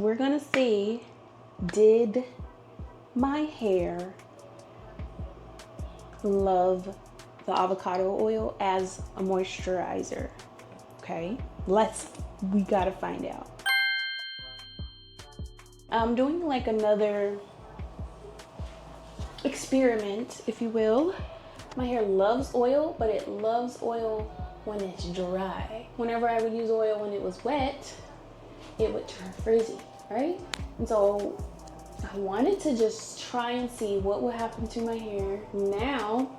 We're gonna see, did my hair love the avocado oil as a moisturizer? Okay, we gotta find out. I'm doing like another experiment, if you will. My hair loves oil, but it loves oil when it's dry. Whenever I would use oil when it was wet, it would turn frizzy, right? And so I wanted to just try and see what would happen to my hair now.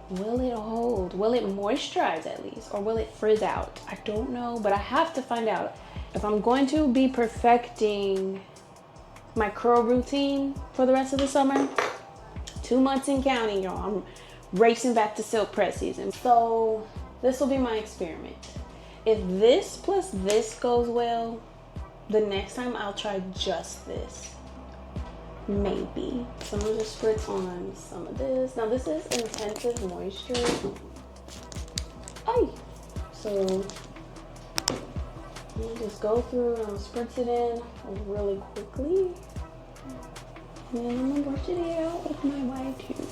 Will it hold? Will it moisturize at least? Or will it frizz out? I don't know, but I have to find out. If I'm going to be perfecting my curl routine for the rest of the summer, 2 months and counting, y'all. I'm racing back to silk press season. So this will be my experiment. If this plus this goes well, the next time I'll try just this. Maybe. So I'm gonna just spritz on some of this. Now this is intensive moisture. Ay! So I'll just go through and I'll spritz it in really quickly. And then I'm gonna brush it out with my wide tube.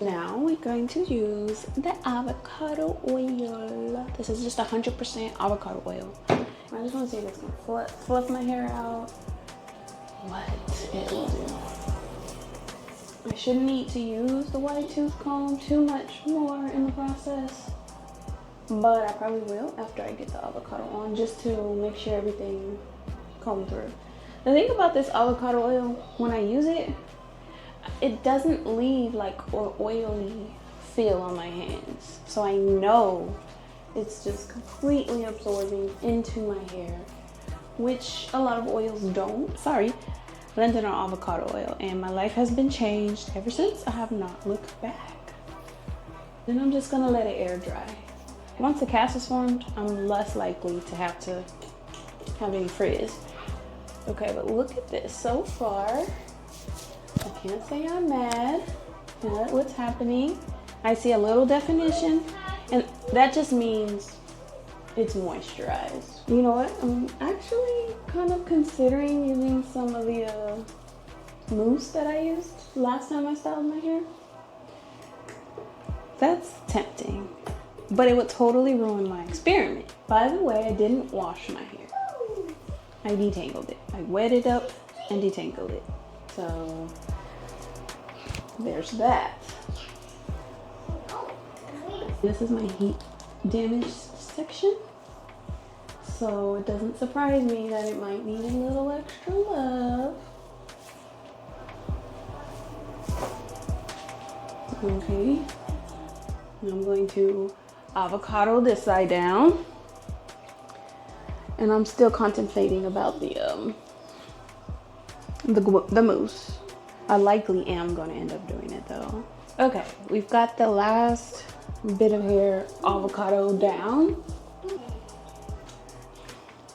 Now we're going to use the avocado oil. This is just 100% avocado oil. I just want to see if it's gonna fluff my hair out. What it will do. I shouldn't need to use the wide tooth comb too much more in the process, but I probably will after I get the avocado on, just to make sure everything comes through. The thing about this avocado oil, when I use it, it doesn't leave like an oily feel on my hands. So I know it's just completely absorbing into my hair, which a lot of oils don't. Sorry, blended on avocado oil. And my life has been changed ever since. I have not looked back. Then I'm just gonna let it air dry. Once the cast is formed, I'm less likely to have any frizz. Okay, but look at this so far. I can't say I'm mad at what's happening. I see a little definition, and that just means it's moisturized. You know what? I'm actually kind of considering using some of the mousse that I used last time I styled my hair. That's tempting, but it would totally ruin my experiment. By the way, I didn't wash my hair. I detangled it. I wet it up and detangled it. So there's that. This is my heat damage section. So it doesn't surprise me that it might need a little extra love. Okay. I'm going to avocado this side down. And I'm still contemplating about the mousse. I likely am going to end up doing it though. Okay, we've got the last bit of hair avocado down.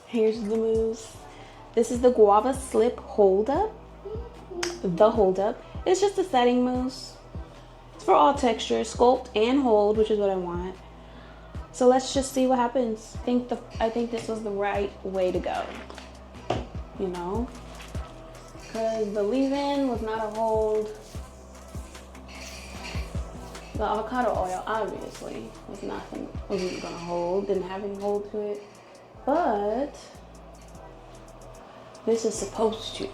Here's the mousse. This is the Guava Slip Hold Up. The Hold Up. It's just a setting mousse. It's for all textures, sculpt and hold, which is what I want. So let's just see what happens. I think this was the right way to go. You know? Because the leave-in was not a hold. The avocado oil obviously wasn't gonna hold, didn't have any hold to it. But this is supposed to.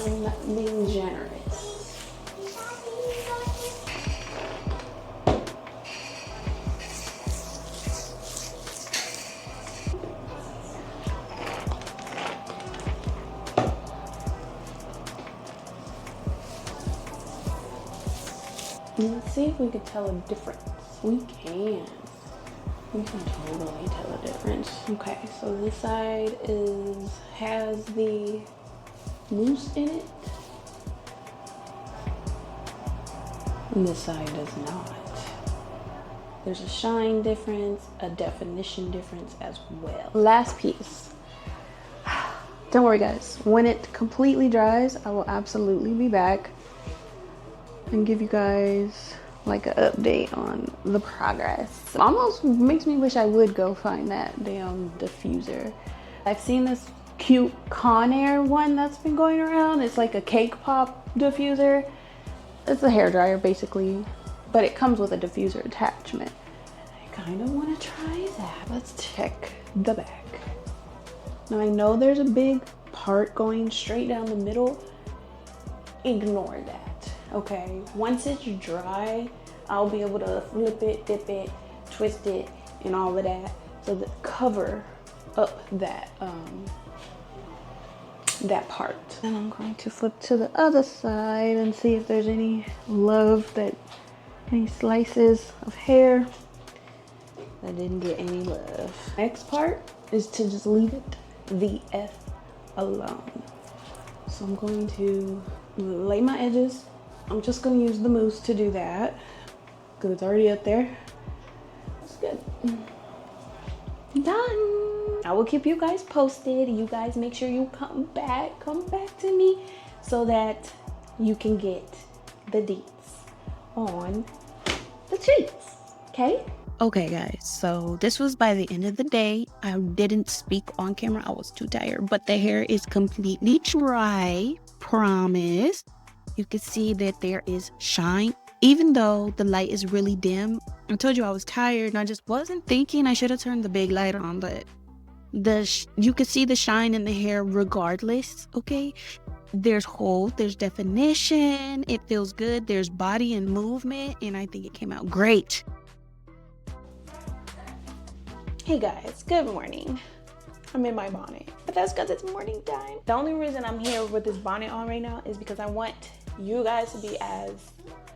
I'm not being generous. Let's see if we could tell a difference We can totally tell the difference. Okay, so this side has the mousse in it, and this side does not. There's a shine difference, a definition difference as well. Last piece. Don't worry guys, when it completely dries, I will absolutely be back and give you guys like an update on the progress. It almost makes me wish I would go find that damn diffuser. I've seen this cute Conair one that's been going around. It's like a cake pop diffuser. It's a hairdryer basically, but it comes with a diffuser attachment. I kind of want to try that. Let's check the back. Now I know there's a big part going straight down the middle. Ignore that, okay? Once it's dry, I'll be able to flip it, dip it, twist it, and all of that, so that cover up that that part. And I'm going to flip to the other side and see if there's any any slices of hair that didn't get any love. Next part is to just leave it the F alone. So I'm going to lay my edges. I'm just going to use the mousse to do that because it's already up there. That's good. Done. I will keep you guys posted. You guys make sure you come back to me so that you can get the deets on the treats, okay? Okay guys, so this was by the end of the day. I didn't speak on camera, I was too tired, but the hair is completely dry, promise. You can see that there is shine, even though the light is really dim. I told you I was tired and I just wasn't thinking. I should have turned the big light on, but you can see the shine in the hair regardless, okay? There's hold, there's definition, it feels good, there's body and movement, and I think it came out great. Hey guys, good morning. I'm in my bonnet, but that's because it's morning time. The only reason I'm here with this bonnet on right now is because I want you guys to be as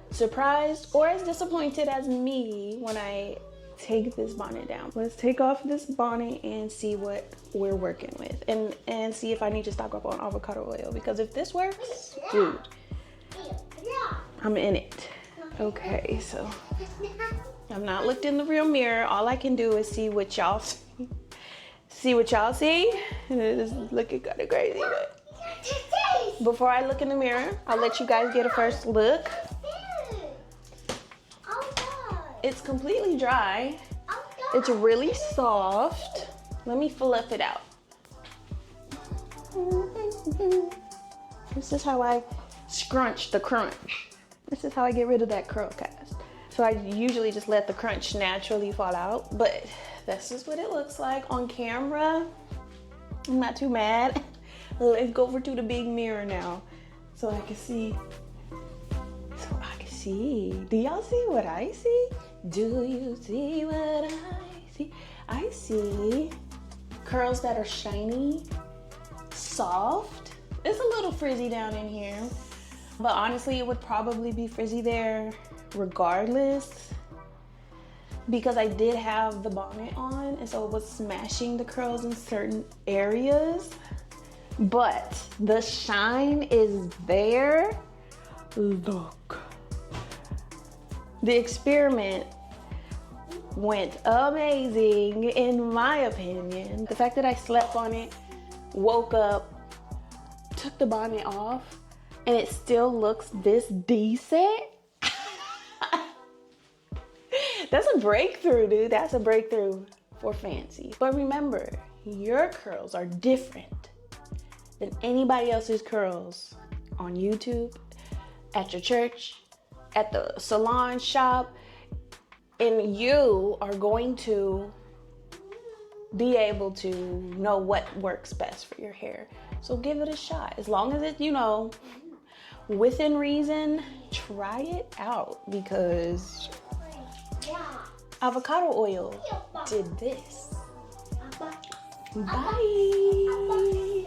surprised or as disappointed as me when I take this bonnet down. Let's take off this bonnet and see what we're working with and see if I need to stock up on avocado oil, because if this works, dude, I'm in it. Okay, so I've not looked in the real mirror. All I can do is see what y'all see. See what y'all see? And it is looking kind of crazy, but before I look in the mirror, I'll let you guys get a first look. It's completely dry. It's really soft. Let me fluff it out. This is how I scrunch the crunch. This is how I get rid of that curl cast. So I usually just let the crunch naturally fall out, but this is what it looks like on camera. I'm not too mad. Let's go over to the big mirror now so I can see. Do y'all see what I see? Do you see what I see? I see curls that are shiny, soft. It's a little frizzy down in here, but honestly, it would probably be frizzy there regardless, because I did have the bonnet on and so it was smashing the curls in certain areas, but the shine is there. Look. The experiment went amazing in my opinion. The fact that I slept on it, woke up, took the bonnet off, and it still looks this decent. That's a breakthrough, dude. That's a breakthrough for Fantsy. But remember, your curls are different than anybody else's curls on YouTube, at your church, at the salon shop, and you are going to be able to know what works best for your hair. So give it a shot. As long as it's, you know, within reason, try it out, because avocado oil did this. Bye.